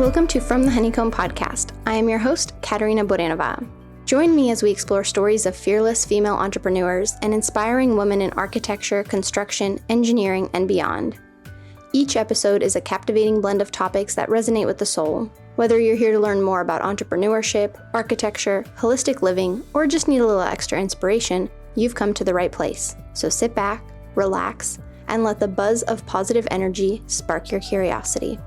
Welcome to From the Honeycomb podcast. I am your host, Katerina. Join me as we explore stories of fearless female entrepreneurs and inspiring women in architecture, construction, engineering, and beyond. Each episode is a captivating blend of topics that resonate with the soul. Whether you're here to learn more about entrepreneurship, architecture, holistic living, or just need a little extra inspiration, you've come to the right place. So sit back, relax, and let the buzz of positive energy spark your curiosity.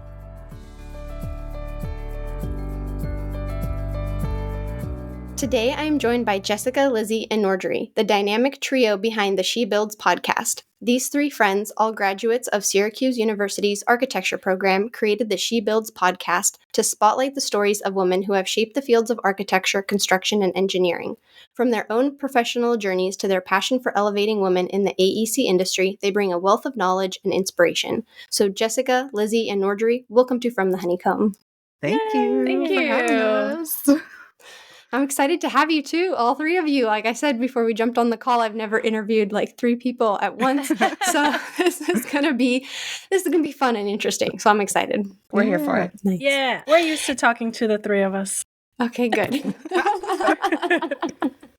Today, I am joined by Jessica, Lizi, and Norgerie, the dynamic trio behind the She Builds podcast. These three friends, all graduates of Syracuse University's architecture program, created the She Builds podcast to spotlight the stories of women who have shaped the fields of architecture, construction, and engineering. From their own professional journeys to their passion for elevating women in the AEC industry, they bring a wealth of knowledge and inspiration. So Jessica, Lizi, and Norgerie, welcome to From the Honeycomb. Thank you. Thank you. For having us. I'm excited to have you too, all three of you. Like I said before we jumped on the call, I've never interviewed like three people at once. So this is gonna be fun and interesting. So I'm excited. We're here for it. Nice. Yeah, we're used to talking to the three of us. Okay, good.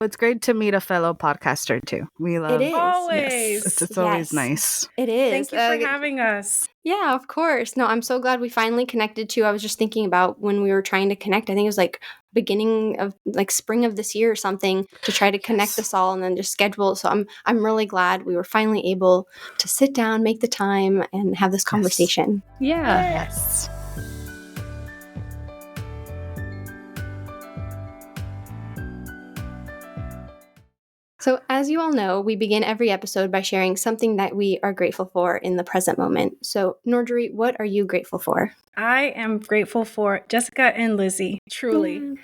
It's great to meet a fellow podcaster too. We love It is. Always. It's always Yes. nice. It is. Thank you for having us. Yeah, of course. No, I'm so glad we finally connected too. I was just thinking about when we were trying to connect. I think it was like beginning of like spring of this year or something to try to connect us all and then just schedule. So I'm really glad we were finally able to sit down, make the time, and have this conversation. Yeah. Yes. So as you all know, we begin every episode by sharing something that we are grateful for in the present moment. So Norgerie, what are you grateful for? I am grateful for Jessica and Lizi, truly.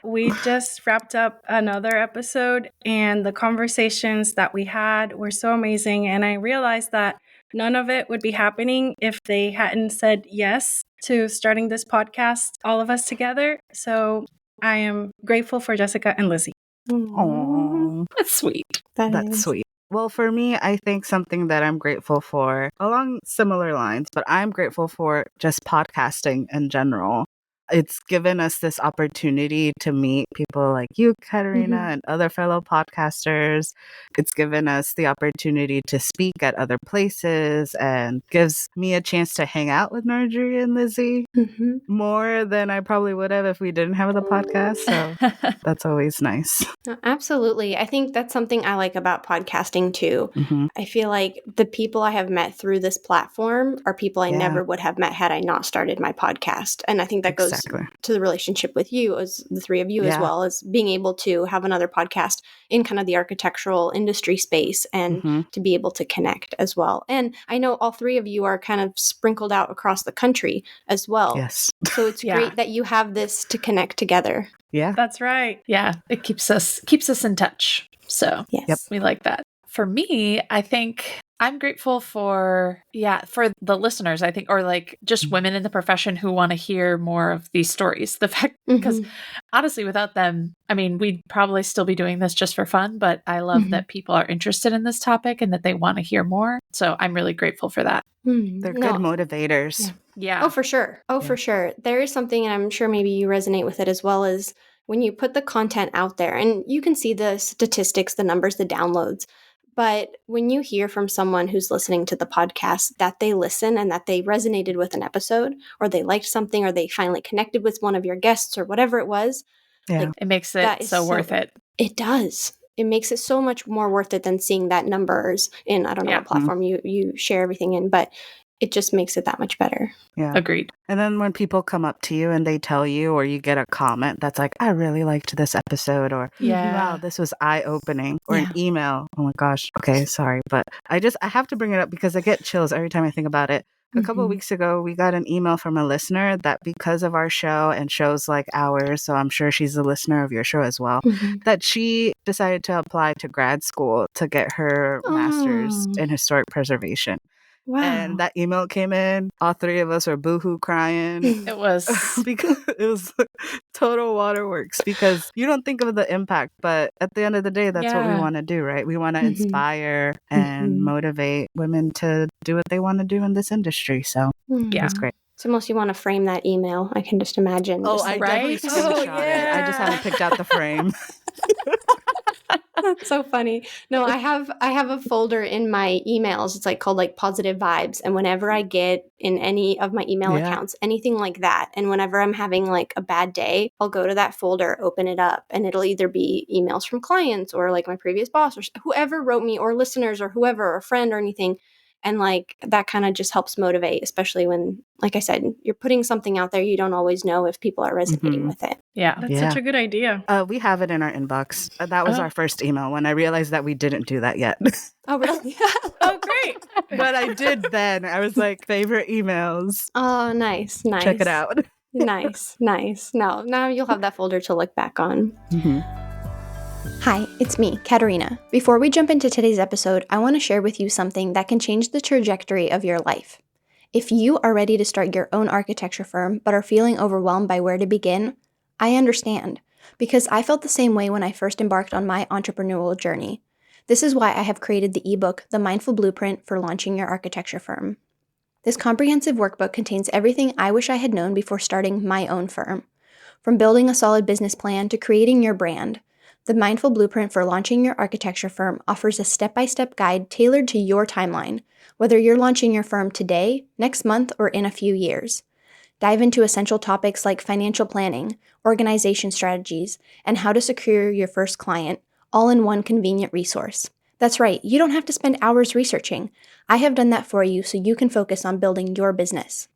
We just wrapped up another episode, and the conversations that we had were so amazing. And I realized that none of it would be happening if they hadn't said yes to starting this podcast, all of us together. So I am grateful for Jessica and Lizi. Aww. That's sweet. That's sweet. Well, for me, I think something that I'm grateful for along similar lines, but I'm grateful for just podcasting in general. It's given us this opportunity to meet people like you, Katerina, and other fellow podcasters. It's given us the opportunity to speak at other places and gives me a chance to hang out with Norgerie and Lizi more than I probably would have if we didn't have the podcast. So that's always nice. Absolutely. I think that's something I like about podcasting too. I feel like the people I have met through this platform are people I never would have met had I not started my podcast. And I think that goes to the relationship with you as the three of you, as well as being able to have another podcast in kind of the architectural industry space and to be able to connect as well. And I know all three of you are kind of sprinkled out across the country as well. Yes. So it's great that you have this to connect together. Yeah. That's right. Yeah. It keeps us in touch. So Yes. we like that. For me, I think I'm grateful for the listeners, I think, or like just women in the profession who want to hear more of these stories. The fact, because honestly, without them, I mean, we'd probably still be doing this just for fun, but I love that people are interested in this topic and that they want to hear more. So I'm really grateful for that. They're good motivators. Yeah. Oh, for sure. For sure. There is something, and I'm sure maybe you resonate with it as well, as when you put the content out there, and you can see the statistics, the numbers, the downloads. But when you hear from someone who's listening to the podcast that they listen and that they resonated with an episode, or they liked something, or they finally connected with one of your guests or whatever it was, it makes it so worth it. It does. It makes it so much more worth it than seeing that numbers in, I don't know what platform you share everything in, but it just makes it that much better. Yeah. Agreed. And then when people come up to you and they tell you, or you get a comment that's like, I really liked this episode, or wow, this was eye-opening, or an email. Oh my gosh. Okay, sorry. But I have to bring it up because I get chills every time I think about it. A couple of weeks ago, we got an email from a listener that because of our show and shows like ours, so I'm sure she's a listener of your show as well, that she decided to apply to grad school to get her master's in historic preservation. Wow. And that email came in. All three of us were boohoo crying. It was because it was total waterworks, because you don't think of the impact, but at the end of the day, that's what we want to do, right? We want to inspire and motivate women to do what they want to do in this industry. So it was great. So unless you want to frame that email, I can just imagine. Oh, just I like, definitely Right? screenshot it. I just haven't picked out the frame. That's so funny. No, I have a folder in my emails. It's like called like positive vibes. And whenever I get in any of my email Yeah. accounts, anything like that, and whenever I'm having like a bad day, I'll go to that folder, open it up, and it'll either be emails from clients or like my previous boss or whoever wrote me or listeners or whoever or a friend or anything. And like that kind of just helps motivate, especially when, like I said, you're putting something out there, you don't always know if people are resonating with it. Yeah. That's such a good idea. We have it in our inbox. That was Oh. our first email when I realized that we didn't do that yet. Oh, really? Oh, great. But I did then. I was like, favorite emails. Oh, nice. Check it out. Nice. Now you'll have that folder to look back on. Hi, it's me, Katerina. Before we jump into today's episode, I want to share with you something that can change the trajectory of your life. If you are ready to start your own architecture firm but are feeling overwhelmed by where to begin, I understand, because I felt the same way when I first embarked on my entrepreneurial journey. This is why I have created the ebook, The Mindful Blueprint for Launching Your Architecture Firm. This comprehensive workbook contains everything I wish I had known before starting my own firm. From building a solid business plan to creating your brand, the Mindful Blueprint for Launching Your Architecture Firm offers a step-by-step guide tailored to your timeline, whether you're launching your firm today, next month, or in a few years. Dive into essential topics like financial planning, organization strategies, and how to secure your first client, all in one convenient resource. That's right, you don't have to spend hours researching. I have done that for you so you can focus on building your business.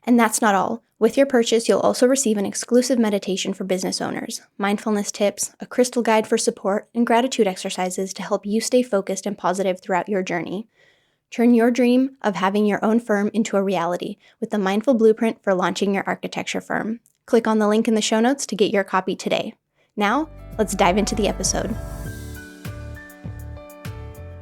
And that's not all. With your purchase, you'll also receive an exclusive meditation for business owners, mindfulness tips, a crystal guide for support, and gratitude exercises to help you stay focused and positive throughout your journey. Turn your dream of having your own firm into a reality with the Mindful Blueprint for Launching Your Architecture Firm. Click on the link in the show notes to get your copy today. Now, let's dive into the episode.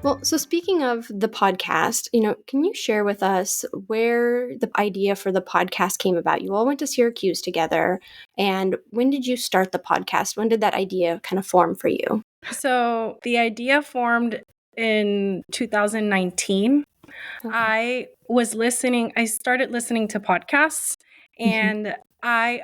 Well, so speaking of the podcast, can you share with us where the idea for the podcast came about? You all went to Syracuse together, and when did you start the podcast? When did that idea kind of form for you? So the idea formed in 2019. Okay. I started listening to podcasts, and I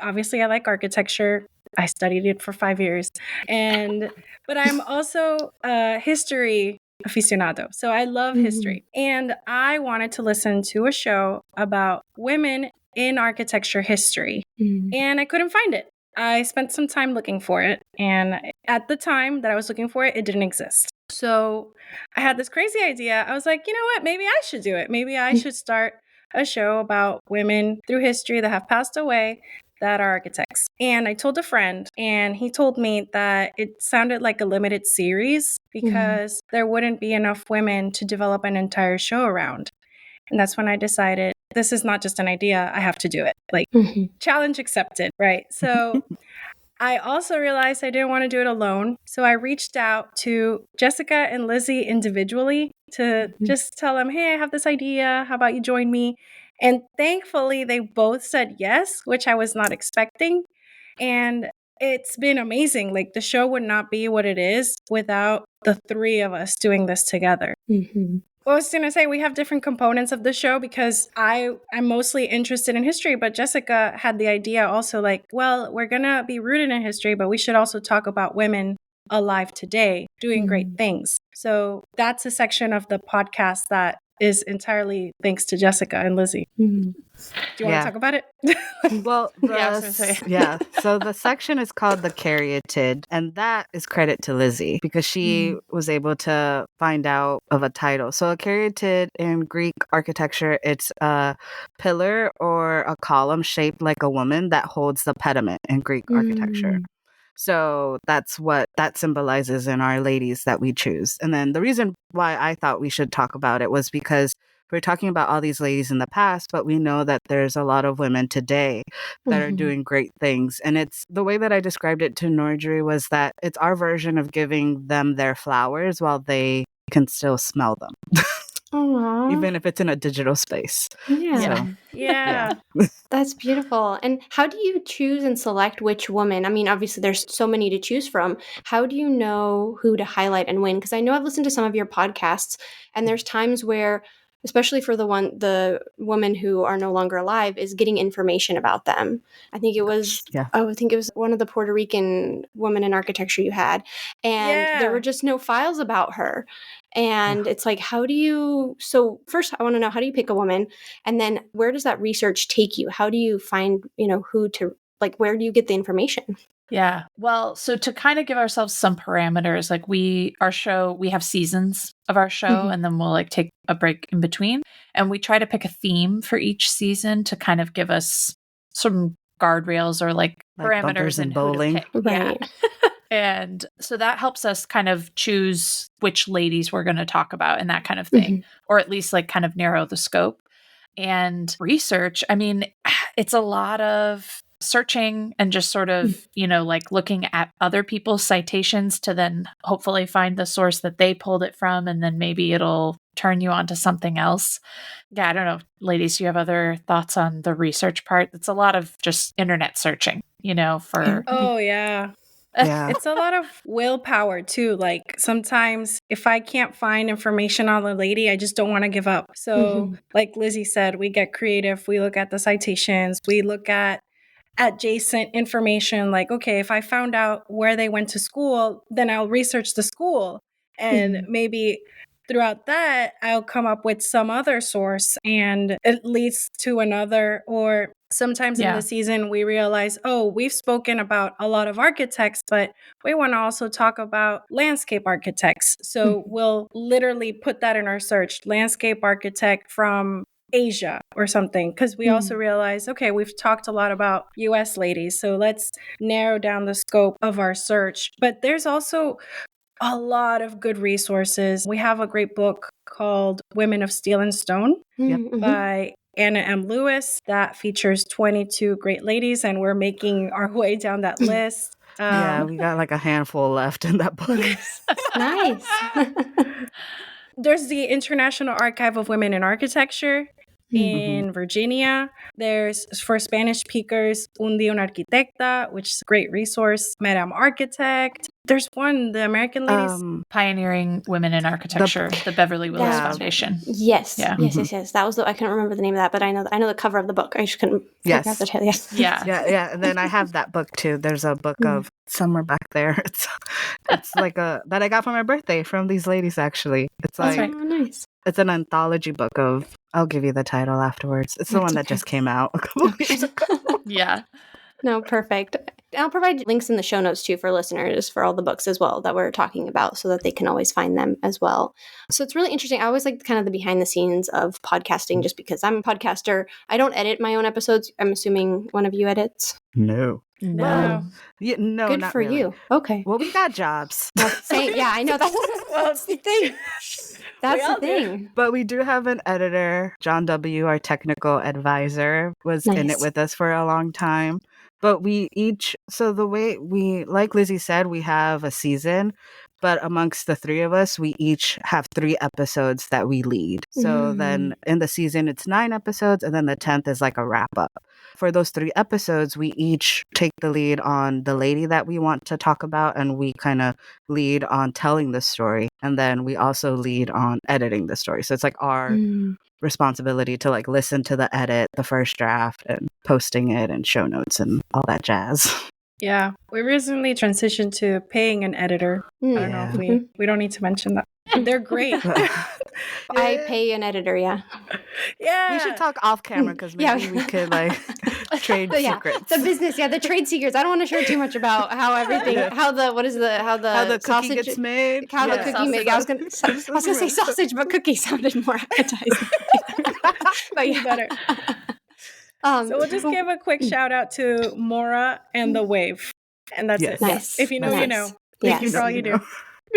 like architecture. I studied it for 5 years, but I'm also a history aficionado. So I love history, and I wanted to listen to a show about women in architecture history, and I couldn't find it. I spent some time looking for it, and at the time that I was looking for it, it didn't exist. So I had this crazy idea. I was like, you know what? Maybe I should do it. Maybe I should start a show about women through history that have passed away that are architects. And I told a friend, and he told me that it sounded like a limited series because there wouldn't be enough women to develop an entire show around. And that's when I decided this is not just an idea. I have to do it. Like, challenge accepted, right? So I also realized I didn't want to do it alone. So I reached out to Jessica and Lizi individually to just tell them, hey, I have this idea. How about you join me? And thankfully, they both said yes, which I was not expecting. And it's been amazing. Like, the show would not be what it is without the three of us doing this together. Well, I was going to say, we have different components of the show because I'm mostly interested in history, but Jessica had the idea also like, well, we're going to be rooted in history, but we should also talk about women alive today doing great things. So that's a section of the podcast that is entirely thanks to Jessica and Lizi. Do you want to talk about it? Well, I was gonna say. So the section is called the Caryatid, and that is credit to Lizi because she was able to find out of a title. So a caryatid in Greek architecture, it's a pillar or a column shaped like a woman that holds the pediment in Greek architecture. So that's what that symbolizes in our ladies that we choose. And then the reason why I thought we should talk about it was because we're talking about all these ladies in the past, but we know that there's a lot of women today that are doing great things. And it's the way that I described it to Norgerie was that it's our version of giving them their flowers while they can still smell them. Even if it's in a digital space. Yeah. That's beautiful. And how do you choose and select which woman? I mean, obviously there's so many to choose from. How do you know who to highlight and when? Because I know I've listened to some of your podcasts, and there's times where especially for the women who are no longer alive, is getting information about them. I think it was one of the Puerto Rican women in architecture you had, and there were just no files about her. And it's like, so first I want to know, how do you pick a woman? And then where does that research take you? How do you find, where do you get the information? Yeah. Well, so to kind of give ourselves some parameters, like we have seasons of our show, and then we'll like take a break in between. And we try to pick a theme for each season to kind of give us some guardrails or like parameters in bowling. Right. Yeah. And so that helps us kind of choose which ladies we're going to talk about and that kind of thing, or at least like kind of narrow the scope. And research, I mean, it's a lot of searching and just sort of, like looking at other people's citations to then hopefully find the source that they pulled it from. And then maybe it'll turn you on to something else. Yeah, I don't know. Ladies, do you have other thoughts on the research part? It's a lot of just internet searching, for... Oh, yeah. Yeah. It's a lot of willpower too. Like sometimes if I can't find information on the lady, I just don't want to give up. So like Lizi said, we get creative. We look at the citations. We look at adjacent information. Like, okay, if I found out where they went to school, then I'll research the school. And maybe throughout that, I'll come up with some other source and it leads to another. Or sometimes in the season, we realize, we've spoken about a lot of architects, but we want to also talk about landscape architects. So we'll literally put that in our search, landscape architect from Asia or something, because we also realize, okay, we've talked a lot about US ladies, so let's narrow down the scope of our search. But there's also a lot of good resources. We have a great book called Women of Steel and Stone by Anna M. Lewis that features 22 great ladies, and we're making our way down that list. Yeah, we got like a handful left in that book. Nice. There's the International Archive of Women in Architecture in Virginia. There's, for Spanish speakers, Un Día Una Arquitecta, which is a great resource. Madame Architect. There's one, the American Ladies. Pioneering Women in Architecture, the Beverly Willis Foundation. Yes. Yeah. Yes. That was I couldn't remember the name of that, but I know the cover of the book. I just couldn't figure out the title. Yeah. And then I have that book too. There's a book of somewhere back there. It's like that I got for my birthday from these ladies. Actually, it's like nice. It's an anthology book of. I'll give you the title afterwards. It's the one that just came out a couple of years ago. Yeah. No, perfect. I'll provide links in the show notes too for listeners for all the books as well that we're talking about so that they can always find them as well. So it's really interesting. I always like kind of the behind the scenes of podcasting just because I'm a podcaster. I don't edit my own episodes. I'm assuming one of you edits. No. No. Yeah, no, good not for really. you. Okay. Well, we got jobs. Same. Yeah, I know. That's the thing. That's the thing. But we do have an editor. John W., our technical advisor, was in it with us for a long time. But we each, so the way like Lizi said, we have a season, but amongst the three of us, we each have 3 episodes that we lead. So then in the season, it's 9 episodes, and then the 10th is like a wrap up. For those 3 episodes, we each take the lead on the lady that we want to talk about, and we kind of lead on telling the story. And then we also lead on editing the story. So it's like our responsibility to like listen to the edit, the first draft, and posting it and show notes and all that jazz. Yeah, we recently transitioned to paying an editor. I don't know if we don't need to mention that. They're great. I pay an editor, yeah. Yeah. We should talk off camera because maybe we could like trade secrets. The business, the trade secrets. I don't want to share too much about how everything, how the cookie sausage gets made. How the cookie made. I was gonna say sausage, but cookie sounded more appetizing. But yeah, better. So we'll just give a quick shout out to Mora and the Wave, and that's it. Nice. If you know, you know. Yes. Thank you for all you do.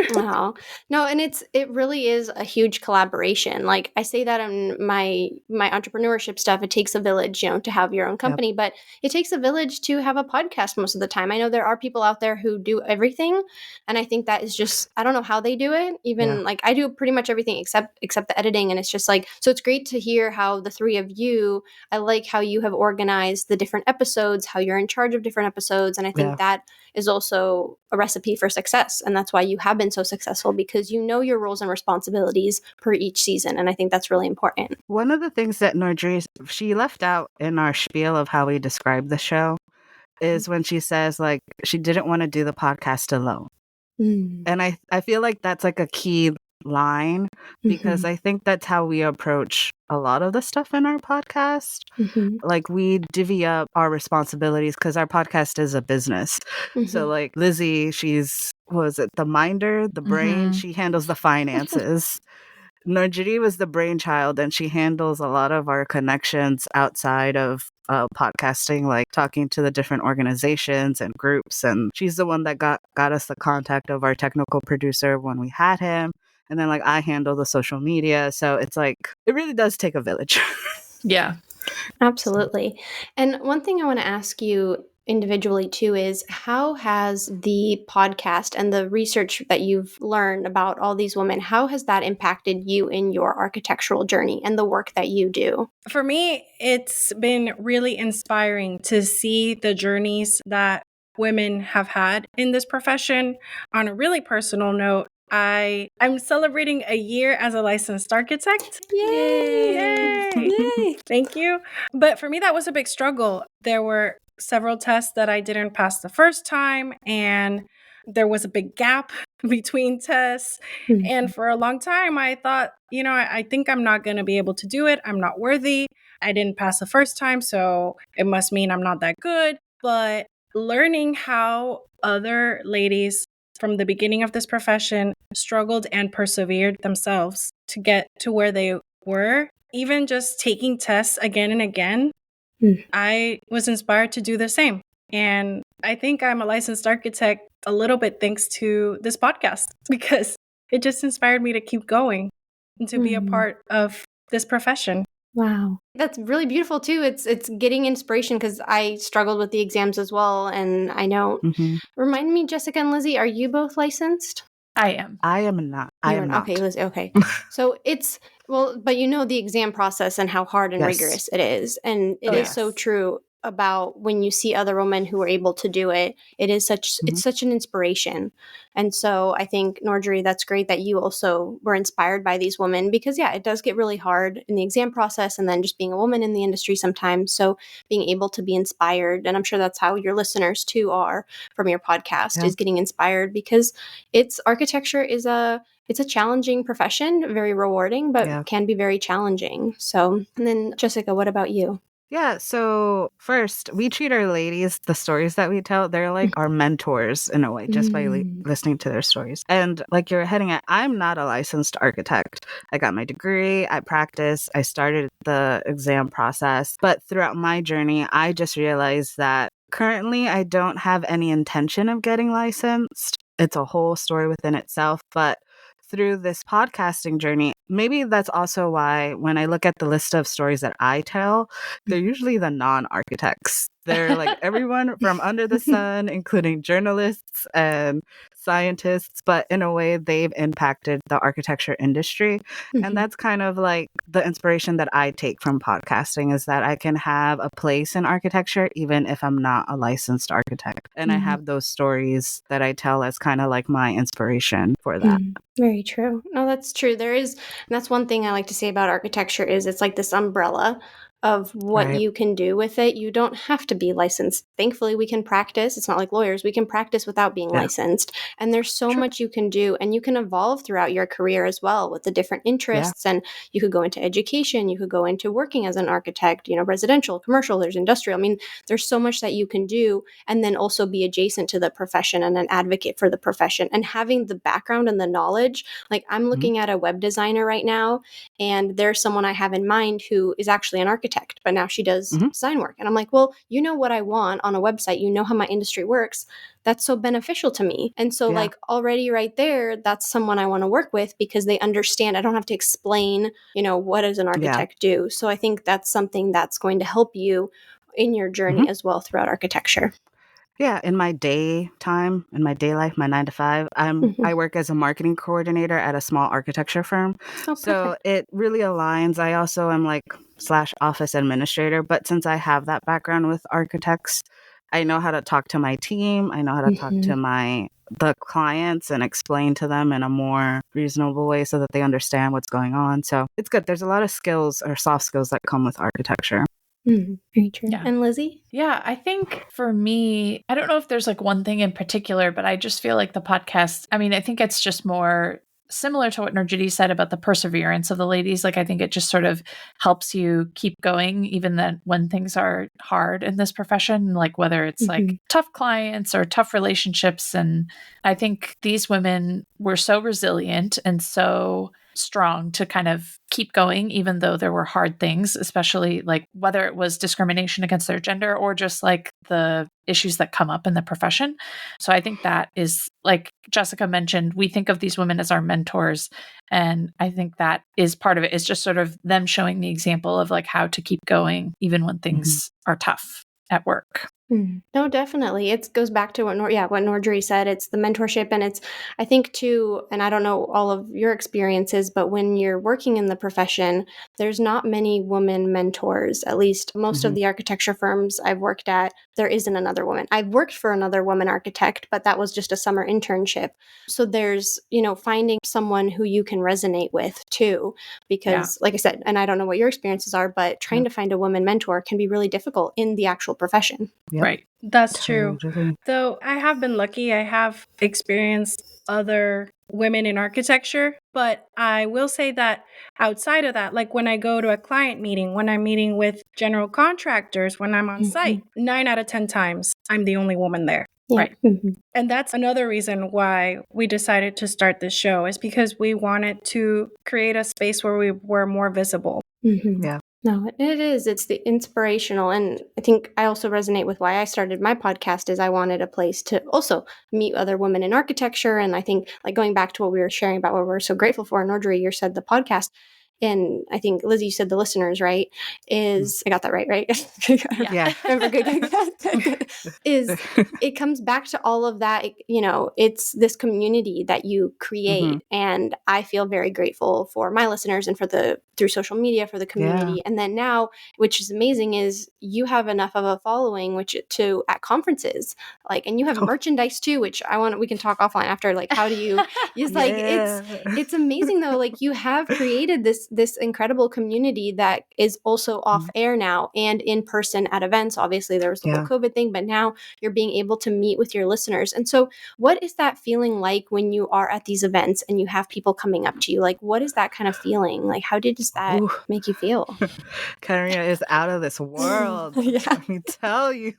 Wow. No, and it really is a huge collaboration. Like I say that in my entrepreneurship stuff, it takes a village, to have your own company, but it takes a village to have a podcast most of the time. I know there are people out there who do everything, and I think that is just, I don't know how they do it. Even like I do pretty much everything except the editing, and it's just like, so it's great to hear how the 3 of you, I like how you have organized the different episodes, how you're in charge of different episodes, and I think that is also a recipe for success. And that's why you have been so successful, because you know your roles and responsibilities per each season. And I think that's really important. One of the things that Norgerie, she left out in our spiel of how we describe the show is when she says, like, she didn't want to do the podcast alone. And I feel like that's like a key line, because I think that's how we approach a lot of the stuff in our podcast. Like, we divvy up our responsibilities because our podcast is a business. So like Lizi, she's, was it the minder, the brain? She handles the finances. Norgerie was the brainchild, and she handles a lot of our connections outside of podcasting, like talking to the different organizations and groups. And she's the one that got us the contact of our technical producer when we had him. And then, like, I handle the social media. So it's like, it really does take a village. Yeah. Absolutely. And one thing I want to ask you individually too is, how has the podcast and the research that you've learned about all these women, how has that impacted you in your architectural journey and the work that you do? For me, it's been really inspiring to see the journeys that women have had in this profession. On a really personal note, I'm celebrating a year as a licensed architect. Yay! Yay! Thank you. But for me, that was a big struggle. There were several tests that I didn't pass the first time, and there was a big gap between tests. And for a long time, I thought, I think I'm not going to be able to do it. I'm not worthy. I didn't pass the first time, so it must mean I'm not that good. But learning how other ladies from the beginning of this profession struggled and persevered themselves to get to where they were, even just taking tests again and again, I was inspired to do the same. And I think I'm a licensed architect a little bit thanks to this podcast, because it just inspired me to keep going and to be a part of this profession. Wow. That's really beautiful too. It's getting inspiration, because I struggled with the exams as well. And I know, remind me, Jessica and Lizi, are you both licensed? I am. I am not. I am not. Okay, Lizi, okay. So it's, well, but you know the exam process and how hard and rigorous it is. And it is so true about when you see other women who are able to do it. It is it's such an inspiration. And so I think, Norgerie, that's great that you also were inspired by these women, because it does get really hard in the exam process, and then just being a woman in the industry sometimes. So being able to be inspired, and I'm sure that's how your listeners too are from your podcast, is getting inspired, because architecture is it's a challenging profession, very rewarding, but can be very challenging. So, and then Jessica, what about you? Yeah, so first, we treat our ladies, the stories that we tell, they're like our mentors in a way, just by listening to their stories. And like you're heading at, I'm not a licensed architect. I got my degree, I practiced, I started the exam process. But throughout my journey, I just realized that currently I don't have any intention of getting licensed. It's a whole story within itself. But through this podcasting journey, maybe that's also why when I look at the list of stories that I tell, they're usually the non-architects. They're like everyone from under the sun, including journalists and scientists, but in a way they've impacted the architecture industry. And that's kind of like the inspiration that I take from podcasting, is that I can have a place in architecture even if I'm not a licensed architect. And I have those stories that I tell as kind of like my inspiration for that. Very true. No, that's true. And that's one thing I like to say about architecture, is it's like this umbrella of what you can do with it. You don't have to be licensed. Thankfully, we can practice. It's not like lawyers. We can practice without being licensed. And there's so much you can do, and you can evolve throughout your career as well with the different interests. And you could go into education. You could go into working as an architect, residential, commercial, there's industrial. I mean, there's so much that you can do, and then also be adjacent to the profession and an advocate for the profession, and having the background and the knowledge. Like, I'm looking at a web designer right now, and there's someone I have in mind who is actually an architect, but now she does design work. And I'm like, well, you know what I want on a website, you know how my industry works. That's so beneficial to me. And so like already right there, that's someone I want to work with, because they understand. I don't have to explain, what does an architect do? So I think that's something that's going to help you in your journey as well throughout architecture. Yeah, in my daytime, in my day life, my 9 to 5, I work as a marketing coordinator at a small architecture firm. So it really aligns. I also am like / office administrator, but since I have that background with architects, I know how to talk to my team. I know how to talk to the clients and explain to them in a more reasonable way so that they understand what's going on. So it's good. There's a lot of skills or soft skills that come with architecture. Very true. Yeah. And Lizi? Yeah, I think for me, I don't know if there's like one thing in particular, but I just feel like the podcast, I mean, I think it's just more similar to what Norgerie said about the perseverance of the ladies. Like, I think it just sort of helps you keep going, even then when things are hard in this profession, like whether it's like tough clients or tough relationships. And I think these women were so resilient and so strong to kind of keep going, even though there were hard things, especially like whether it was discrimination against their gender or just like the issues that come up in the profession. So I think that is, like Jessica mentioned, we think of these women as our mentors. And I think that is part of it, is just sort of them showing the example of like how to keep going, even when things are tough at work. No, definitely. It goes back to what Norgerie said. It's the mentorship, and it's, I think too, and I don't know all of your experiences, but when you're working in the profession, there's not many women mentors. At least most of the architecture firms I've worked at, there isn't another woman. I've worked for another woman architect, but that was just a summer internship. So there's, finding someone who you can resonate with too, because like I said, and I don't know what your experiences are, but trying to find a woman mentor can be really difficult in the actual profession. Yep. Right. That's true. Totally. Though I have been lucky, I have experienced other women in architecture, but I will say that outside of that, like when I go to a client meeting, when I'm meeting with general contractors, when I'm on site, 9 out of 10 times, I'm the only woman there. Yeah. Right. And that's another reason why we decided to start this show, is because we wanted to create a space where we were more visible. Yeah. No, it is. It's the inspirational. And I think I also resonate with why I started my podcast, is I wanted a place to also meet other women in architecture. And I think, like, going back to what we were sharing about what we're so grateful for, Norgerie, you said the podcast. And I think, Lizi, you said the listeners, right? Is, I got that right? Yeah. Good. Is, it comes back to all of that, it's this community that you create. And I feel very grateful for my listeners and through social media, for the community. And then now, which is amazing, is you have enough of a following, at conferences, like, and you have merchandise too, which we can talk offline after, like, how do you, it's amazing though. Like, you have created this incredible community that is also off air now and in person at events. Obviously there was the whole COVID thing, but now you're being able to meet with your listeners. And so what is that feeling like when you are at these events and you have people coming up to you? Like, what is that kind of feeling? Like, how does that make you feel? Katerina is out of this world. Let me tell you.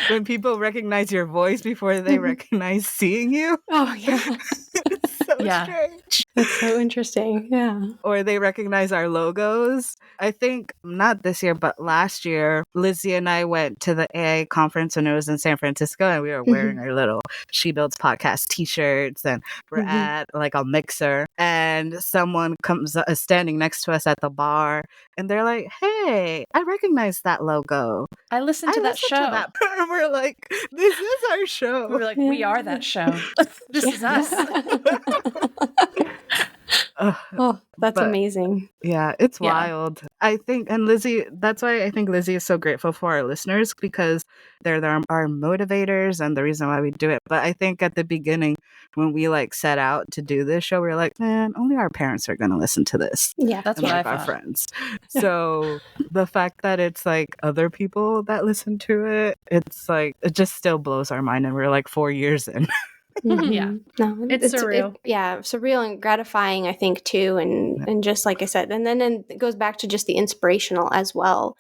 When people recognize your voice before they recognize seeing you. Oh, yeah. It's so strange. That's so interesting. Yeah. Or they recognize our logos. I think not this year, but last year, Lizi and I went to the AA conference when it was in San Francisco, and we were wearing our little She Builds podcast t-shirts, and we're at like a mixer, and someone comes standing next to us at the bar, and they're like, "Hey, I recognize that logo. I listened to that show." And we're like, "This is our show." We were like, "We are that show. This is us." That's amazing. Yeah, it's wild. I think, and Lizi, that's why I think Lizi is so grateful for our listeners, because they're our motivators and the reason why we do it. But I think at the beginning, when we like set out to do this show, we were like, man, only our parents are going to listen to this. Yeah, that's and what like I our thought. Friends. So the fact that it's like other people that listen to it, it's like, it just still blows our mind. And we're like 4 years in. Yeah. No, It's surreal. Surreal and gratifying, I think, too. And just like I said, and then it goes back to just the inspirational as well.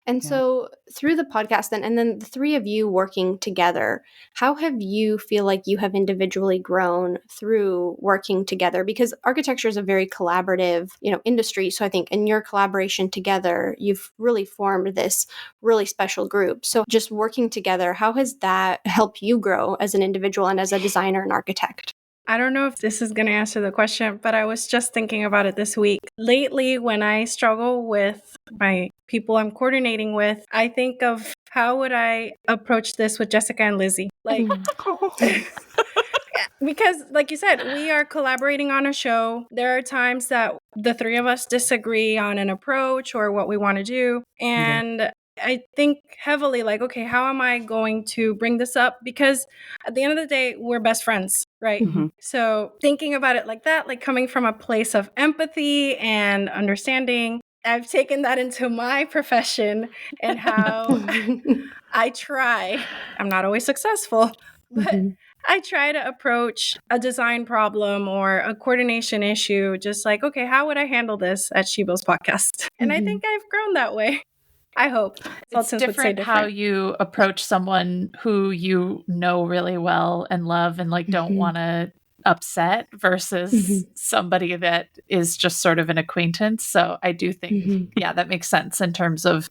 And so through the podcast and then the three of you working together, how have you feel like you have individually grown through working together? Because architecture is a very collaborative, industry. So I think in your collaboration together, you've really formed this really special group. So just working together, how has that helped you grow as an individual and as a designer and architect? I don't know if this is going to answer the question, but I was just thinking about it this week. Lately, when I struggle with my people I'm coordinating with, I think of how would I approach this with Jessica and Lizi? Like, because like you said, we are collaborating on a show. There are times that the three of us disagree on an approach or what we want to do. And I think heavily like, okay, how am I going to bring this up? Because at the end of the day, we're best friends, right? Mhm. So thinking about it like that, like coming from a place of empathy and understanding, I've taken that into my profession and how I try. I'm not always successful, but I try to approach a design problem or a coordination issue just like, okay, how would I handle this at Shibo's podcast? And I think I've grown that way. I hope. It's Sultans would say different how different. you approach someone who you know really well and love and like don't want to upset versus somebody that is just sort of an acquaintance. So I do think, yeah, that makes sense in terms of,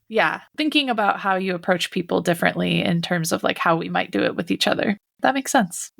yeah, thinking about how you approach people differently in terms of like how we might do it with each other. That makes sense.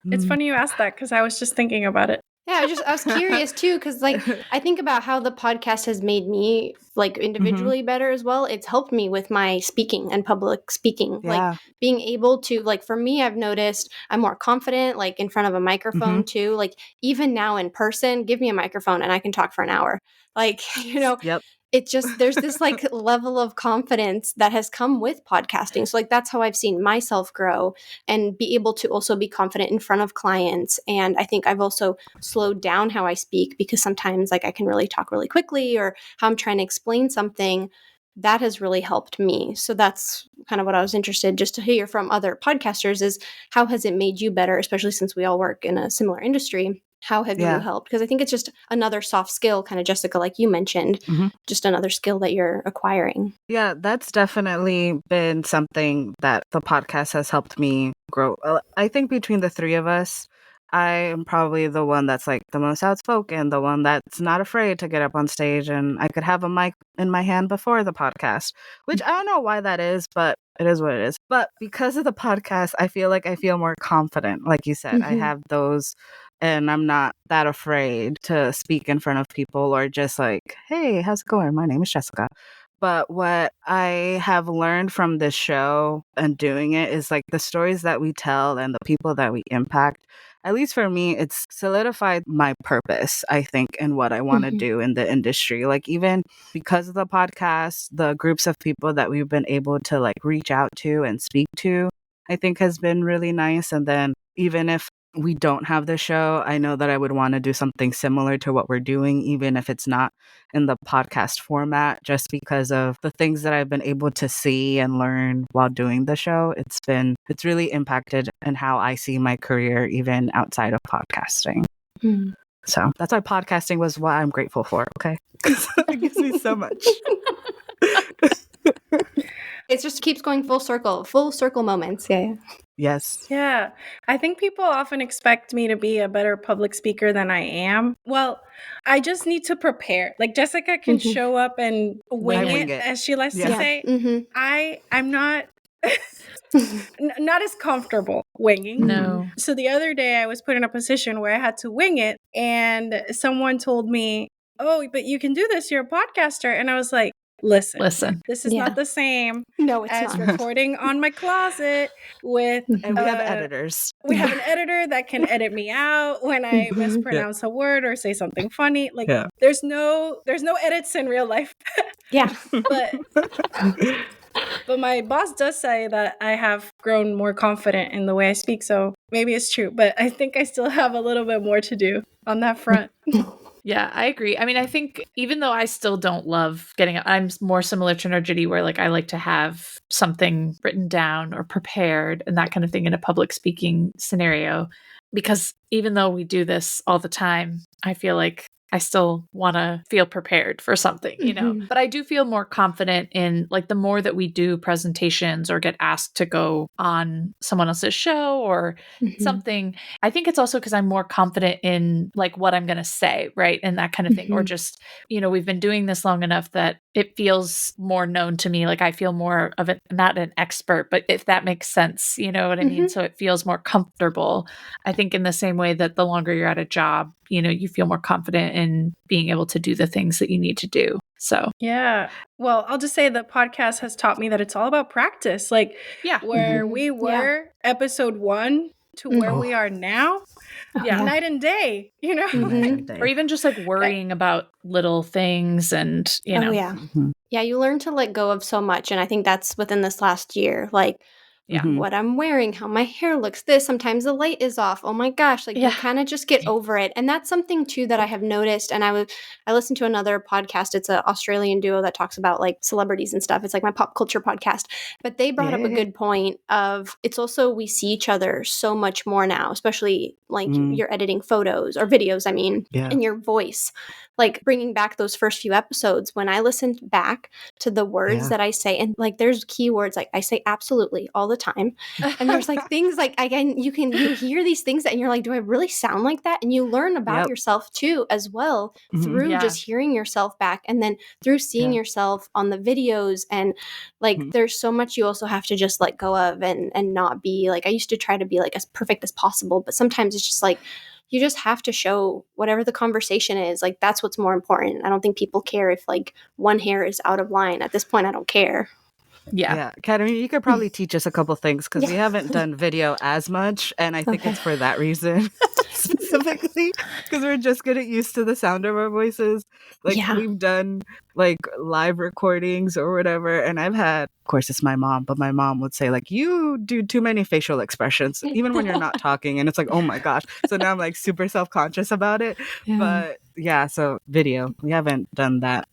It's funny you asked that because I was just thinking about it. Yeah, I was curious too, because like I think about how the podcast has made me like individually better as well. It's helped me with my speaking and public speaking. Yeah. Like being able to like for me, I've noticed I'm more confident like in front of a microphone too. Like even now in person, give me a microphone and I can talk for an hour. Like, Yep. it just there's this like level of confidence that has come with podcasting. So like that's how I've seen myself grow and be able to also be confident in front of clients. And I think I've also slowed down how I speak because sometimes like I can really talk really quickly or how I'm trying to explain something. That has really helped me. So that's kind of what I was interested just to hear from other podcasters is how has it made you better, especially since we all work in a similar industry? How have you helped? Because I think it's just another soft skill, kind of Jessica, like you mentioned, just another skill that you're acquiring. Yeah, that's definitely been something that the podcast has helped me grow. I think between the three of us, I am probably the one that's like the most outspoken, the one that's not afraid to get up on stage, and I could have a mic in my hand before the podcast, which I don't know why that is, but it is what it is. But because of the podcast, I feel like I feel more confident. Like you said, I have those, and I'm not that afraid to speak in front of people or just like, hey, how's it going? My name is Jessica. But what I have learned from this show and doing it is like the stories that we tell and the people that we impact, at least for me, it's solidified my purpose, I think, in what I want to do in the industry. Like even because of the podcast, the groups of people that we've been able to like reach out to and speak to, I think has been really nice. And then even if we don't have the show, I know that I would want to do something similar to what we're doing, even if it's not in the podcast format, just because of the things that I've been able to see and learn while doing the show. It's really impacted in how I see my career, even outside of podcasting. So that's why podcasting was what I'm grateful for. Okay. It gives me so much. It just keeps going full circle moments. Yeah. Yes. Yeah. I think people often expect me to be a better public speaker than I am. Well, I just need to prepare. Like Jessica can show up and wing it, as she likes to say. I'm not not as comfortable winging. No. So the other day I was put in a position where I had to wing it and someone told me, "Oh, but you can do this. You're a podcaster." And I was like, Listen. This is not the same as recording on my closet with And we have editors. We have an editor that can edit me out when I mispronounce a word or say something funny. Like there's no edits in real life. But my boss does say that I have grown more confident in the way I speak, so maybe it's true. But I think I still have a little bit more to do on that front. Yeah, I agree. I mean, I think even though I still don't love getting, I'm more similar to Norgerie where like I like to have something written down or prepared and that kind of thing in a public speaking scenario. Because even though we do this all the time, I feel like I still want to feel prepared for something, you know, but I do feel more confident in like the more that we do presentations or get asked to go on someone else's show or something. I think it's also because I'm more confident in like what I'm going to say, right? And that kind of thing. Or just, you know, we've been doing this long enough that it feels more known to me. Like I feel more of it, not an expert, but if that makes sense, you know what I mean? So it feels more comfortable. I think in the same way that the longer you're at a job, you know, you feel more confident in being able to do the things that you need to do. So, yeah. Well, I'll just say the podcast has taught me that it's all about practice. Like where we were episode 1, to where Mhm. we are now, Yeah. night and day, Mhm. Or even just like worrying about little things and, Oh, yeah. Mhm. Yeah, you learn to let go of so much, and I think that's within this last year, like, Yeah. Mhm. what I'm wearing, how my hair looks, this, sometimes the light is off, oh my gosh, like, you Yeah. kinda just get over it, and that's something too that I have noticed, and I listened to another podcast, it's a Australian duo that talks about, like, celebrities and stuff, it's like my pop culture podcast, but they brought up a Yeah. good point of, it's also we see each other so much more now, especially, like, Mm. you're editing photos or videos, I mean, Yeah. and your voice, like, bringing back those first few episodes, when I listened back to the words Yeah. that I say, and, like, there's keywords, like, I say absolutely all the time, and there's, like, things, like, again, you hear these things that and you're like, "Do I really sound like that?" And you learn about Yep. yourself too, as well, Mhm. through Yeah. just hearing yourself back, and then through seeing Yeah. yourself on the videos, and, like, Mhm. there's so much you also have to just let go of, and not be like, I used to try to be, like, as perfect as possible, but sometimes it's just, like, you just have to show whatever the conversation is, like, that's what's more important. I don't think people care if, like, one hair is out of line. At this point, I don't care. Yeah. Yeah, Katerina, you could probably teach us a couple things because we Yeah. haven't done video as much, and I think Okay. it's for that reason specifically because we're just getting used to the sound of our voices. Like Yeah. we've done like live recordings or whatever, and I've had, of course, it's my mom, but my mom would say like, "You do too many facial expressions, even when you're not talking," and it's like, "Oh my gosh!" So now I'm like super self-conscious about it. Yeah. But yeah, so video, we haven't done that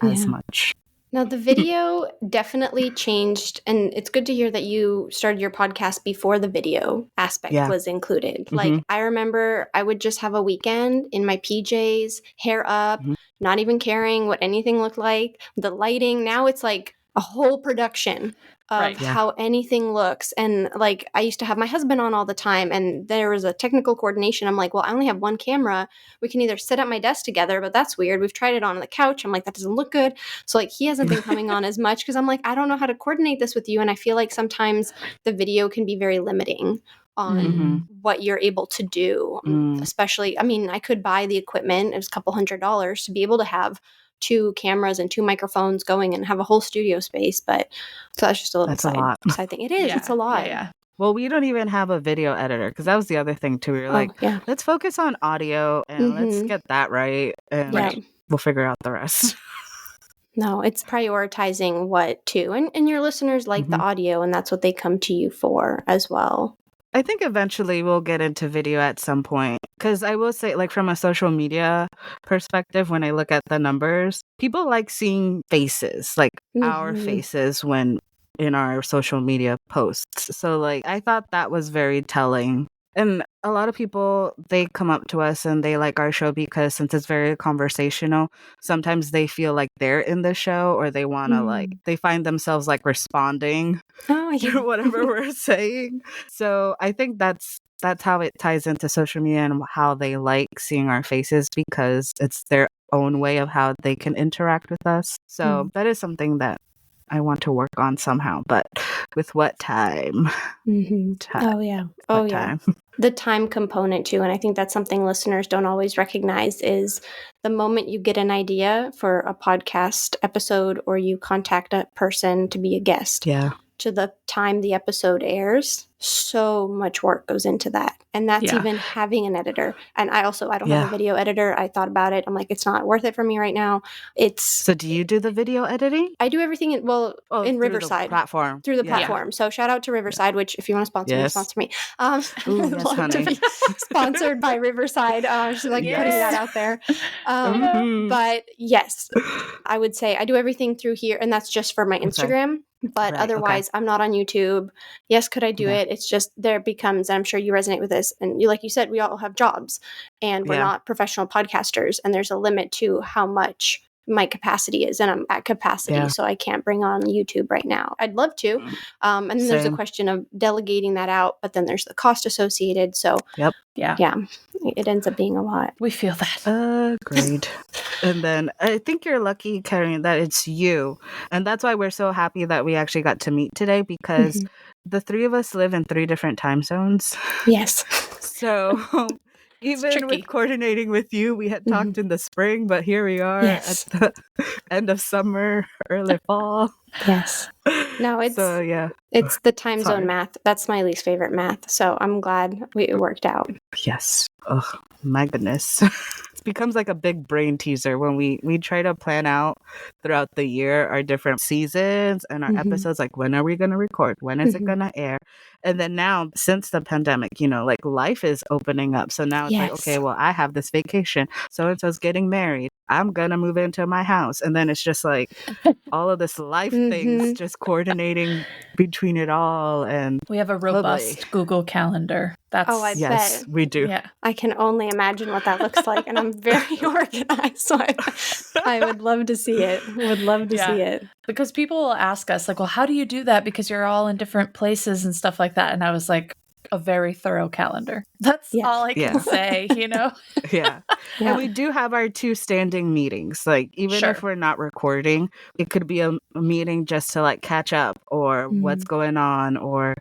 as Yeah. much. Now, the video definitely changed, and it's good to hear that you started your podcast before the video aspect Yeah. was included. Mhm. Like, I remember I would just have a weekend in my PJs, hair up, Mhm. not even caring what anything looked like, the lighting. Now it's like a whole production of Right. Yeah. how anything looks. And, like, I used to have my husband on all the time, and there was a technical coordination. I'm like, well, I only have one camera. We can either sit at my desk together, but that's weird. We've tried it on the couch. I'm like, that doesn't look good. So, like, he hasn't been coming on as much because I'm like, I don't know how to coordinate this with you. And I feel like sometimes the video can be very limiting on Mhm. what you're able to do. Mm. Especially, I mean, I could buy the equipment. It was a couple $100s to be able to have 2 cameras and 2 microphones going and have a whole studio space. But so that's just a little That's a lot. side thing. It is. Yeah. It's a lot. Yeah. Well, we don't even have a video editor because that was the other thing too. We were like, Oh, yeah. let's focus on audio and let's Mhm. get that right, and Yeah. we'll figure out the rest. No, it's prioritizing what to. And your listeners like the Mhm. audio, and that's what they come to you for as well. I think eventually we'll get into video at some point because I will say, like, from a social media perspective, when I look at the numbers, people like seeing faces, like our Mhm. faces when in our social media posts. So, like, I thought that was very telling. And a lot of people, they come up to us and they like our show because since it's very conversational, sometimes they feel like they're in the show or they want to like, they find themselves like responding Oh, to yeah. whatever we're saying. So I think that's how it ties into social media and how they like seeing our faces because it's their own way of how they can interact with us. So that is something that I want to work on somehow, but with what time? Mhm. Oh, yeah. Oh, What yeah. time? The time component too, and I think that's something listeners don't always recognize is the moment you get an idea for a podcast episode or you contact a person to be a guest Yeah. to the time the episode airs, so much work goes into that. And that's Yeah. even having an editor. And I don't Yeah. have a video editor. I thought about it. I'm like, it's not worth it for me right now. So do you do the video editing? I do everything in Oh, in through the Riverside. platform. Through the Yeah. platform. So shout out to Riverside, which if you want to sponsor me, Yes. sponsor me. Ooh, I'd yes, love to honey. be sponsored by Riverside. Just like putting that out there. Mhm. But yes, I would say I do everything through here, and that's just for my Okay. Instagram. But Right, okay. otherwise, I'm not on YouTube. Yes, could I do Yeah. it? It's just there becomes, and I'm sure you resonate with this. And you, like you said, we all have jobs, and we're Yeah. not professional podcasters, and there's a limit to how much my capacity is, and I'm at capacity, Yeah. so I can't bring on YouTube right now. I'd love to, and then there's the Same. question of delegating that out, but then there's the cost associated. So Yep. yeah, it ends up being a lot. We feel that. Agreed. And then I think you're lucky, Katerina, that it's you. And that's why we're so happy that we actually got to meet today because the three of us live in 3 different time zones. Yes. So even tricky. with coordinating with you, we had talked in the spring, but here we are Yes. at the end of summer, early fall. Yes. No, it's So, yeah. it's the time Sorry. zone math. That's my least favorite math. So I'm glad it worked out. Yes. Oh, my goodness. It becomes like a big brain teaser when we try to plan out throughout the year our different seasons and our episodes, like when are we going to record? When is it going to air? And then now, since the pandemic, like life is opening up. So now it's like, okay, well, I have this vacation. So-and-so's getting married. I'm going to move into my house. And then it's just like all of this life things just coordinating between it all. And we have a robust Google Calendar. I yes, bet. we do. Yeah. I can only imagine what that looks like, and I'm very organized, so I would love to see it. Would love to see it. Because people will ask us, like, well, how do you do that? Because you're all in different places and stuff like that. And I was like, a very thorough calendar. That's all I can say, Yeah. And we do have our 2 standing meetings. Like, even if we're not recording, it could be a meeting just to like catch up or what's going on or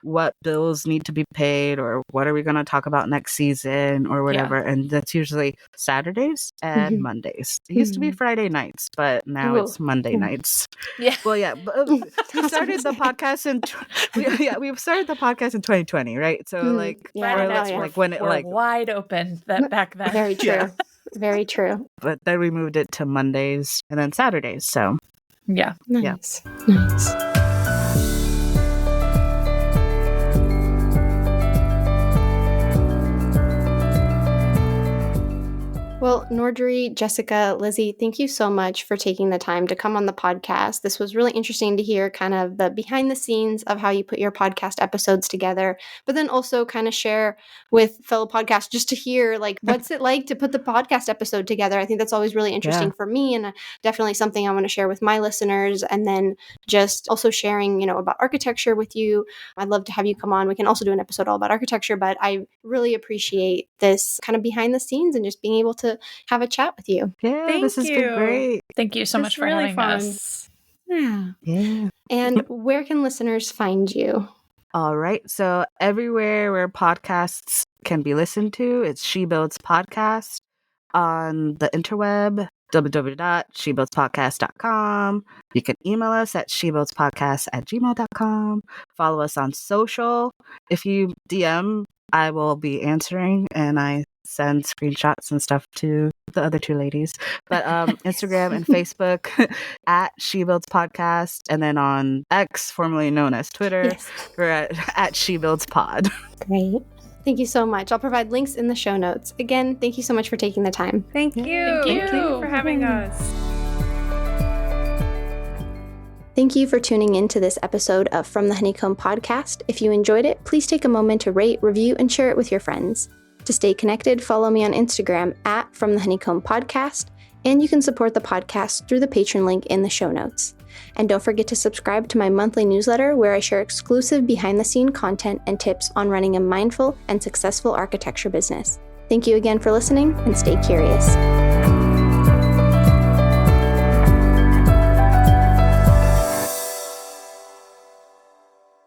what bills need to be paid or what are we going to talk about next season or whatever. And that's usually Saturdays and Mondays. It used to be Friday nights, but now it's Monday nights. Yeah. Well, yeah. But we started the podcast we started the podcast in 2020, right? So like, like when it were wide open back then. Very true. Very true. But then we moved it to Mondays and then Saturdays. So Nice. Well, Norgerie, Jessica, Lizi, thank you so much for taking the time to come on the podcast. This was really interesting to hear kind of the behind the scenes of how you put your podcast episodes together, but then also kind of share with fellow podcasts just to hear like, what's it like to put the podcast episode together? I think that's always really interesting for me and definitely something I want to share with my listeners. And then just also sharing, about architecture with you. I'd love to have you come on. We can also do an episode all about architecture, but I really appreciate this kind of behind the scenes and just being able to have a chat with you. Yeah, this has been great. Thank you so much for having us. Yeah. And where can listeners find you? All right. So everywhere where podcasts can be listened to, it's She Builds Podcast on the interweb, www.shebuildspodcast.com. You can email us at shebuildspodcast@gmail.com. Follow us on social. If you DM, I will be answering and I send screenshots and stuff to the other 2 ladies. But Instagram and Facebook at She Builds Podcast. And then on X, formerly known as Twitter, we're at She Builds Pod. Great. Thank you so much. I'll provide links in the show notes. Again, thank you so much for taking the time. Thank you. Thank you for having us. Thank you for tuning in to this episode of From the Honeycomb podcast. If you enjoyed it, please take a moment to rate, review, and share it with your friends. To stay connected, follow me on Instagram at From the Honeycomb Podcast, and you can support the podcast through the Patreon link in the show notes. And don't forget to subscribe to my monthly newsletter where I share exclusive behind-the-scene content and tips on running a mindful and successful architecture business. Thank you again for listening, and stay curious.